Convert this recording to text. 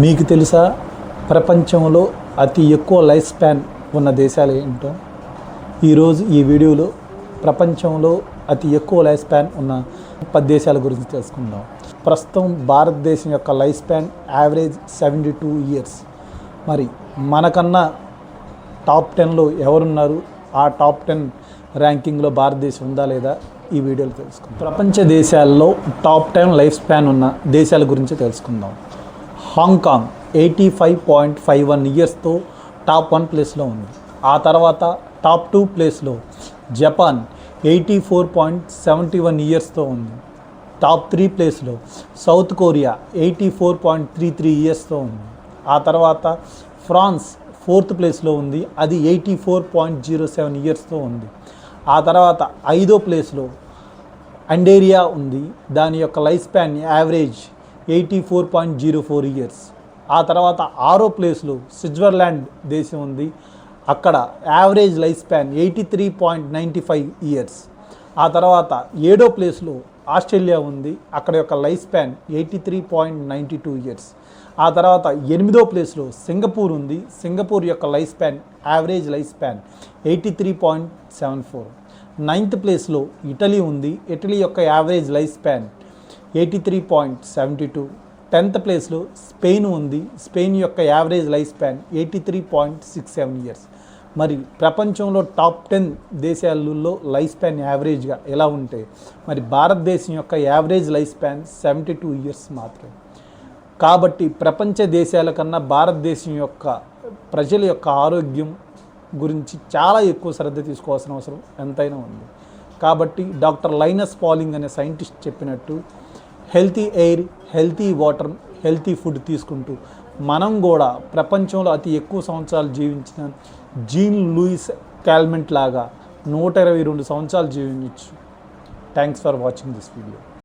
మీకు తెలుసా ప్రపంచంలో అతి ఎక్కువ లైఫ్ స్పాన్ ఉన్న దేశాలు ఏంటో? ఈరోజు ఈ వీడియోలో ప్రపంచంలో అతి ఎక్కువ లైఫ్ స్పాన్ ఉన్న 10 దేశాల గురించి తెలుసుకుందాం. ప్రస్తుతం భారతదేశం యొక్క లైఫ్ స్పాన్ యావరేజ్ 72 ఇయర్స్. మరి మనకన్నా టాప్ 10లో ఎవరున్నారు, ఆ టాప్ 10 ర్యాంకింగ్లో భారతదేశం ఉందా లేదా ఈ వీడియోలో తెలుసుకుందాం. ప్రపంచ దేశాల్లో టాప్ 10 లైఫ్ స్పాన్ ఉన్న దేశాల గురించి తెలుసుకుందాం. హాంకాంగ్ 85.51 ఇయర్స్తో టాప్ 1 ప్లేస్లో ఉంది. ఆ తర్వాత టాప్ 2 ప్లేస్లో జపాన్ 84.71 ఇయర్స్తో ఉంది. టాప్ 3 ప్లేస్లో సౌత్ కొరియా 84.33 ఇయర్స్తో ఉంది. ఆ తర్వాత ఫ్రాన్స్ 4th ప్లేస్లో ఉంది, అది 84.07 ఇయర్స్తో ఉంది. ఆ తర్వాత 5వ ప్లేస్లో అండేరియా ఉంది, దాని యొక్క లైఫ్ స్పాన్ యావరేజ్ 84.04 ఇయర్స్. ఆ తర్వాత 6వ ప్లేస్లో స్విట్జర్లాండ్ దేశం ఉంది, అక్కడ యావరేజ్ లైఫ్ స్పాన్ 83.95 ఇయర్స్. ఆ తర్వాత 7వ ప్లేస్లో ఆస్ట్రేలియా ఉంది, అక్కడ యొక్క లైఫ్ స్పాన్ 83.92 ఇయర్స్. ఆ తర్వాత 8వ ప్లేస్లో సింగపూర్ ఉంది, సింగపూర్ యొక్క life span average life span 83.74. 9th ప్లేస్లో ఇటలీ ఉంది, ఇటలీ యొక్క యావరేజ్ లైఫ్ స్పాన్ 83.72. 10th ప్లేస్లో స్పెయిన్ ఉంది, స్పెయిన్ యొక్క యావరేజ్ లైఫ్ స్పాన్ 83.67 ఇయర్స్. మరి ప్రపంచంలో టాప్ 10 దేశాలలో లైఫ్ స్పాన్ యావరేజ్గా ఎలా ఉంటే, మరి భారతదేశం యొక్క యావరేజ్ లైఫ్ స్పాన్ 72 ఇయర్స్ మాత్రమే. కాబట్టి ప్రపంచ దేశాల కన్నా భారతదేశం యొక్క ప్రజల యొక్క ఆరోగ్యం గురించి చాలా ఎక్కువ శ్రద్ధ తీసుకోవాల్సిన అవసరం ఎంతైనా ఉంది. కాబట్టి డాక్టర్ లైనస్ పాలింగ్ అనే సైంటిస్ట్ చెప్పినట్టు healthy air, healthy water, healthy food తీసుకుంటూ మనం కూడా ప్రపంచంలో అతి ఎక్కువ సంవత్సరాలు జీవించిన జీన్ లూయిస్ క్యాల్మెంట్ లాగా 122 సంవత్సరాలు జీవించవచ్చు. Thanks for watching this video.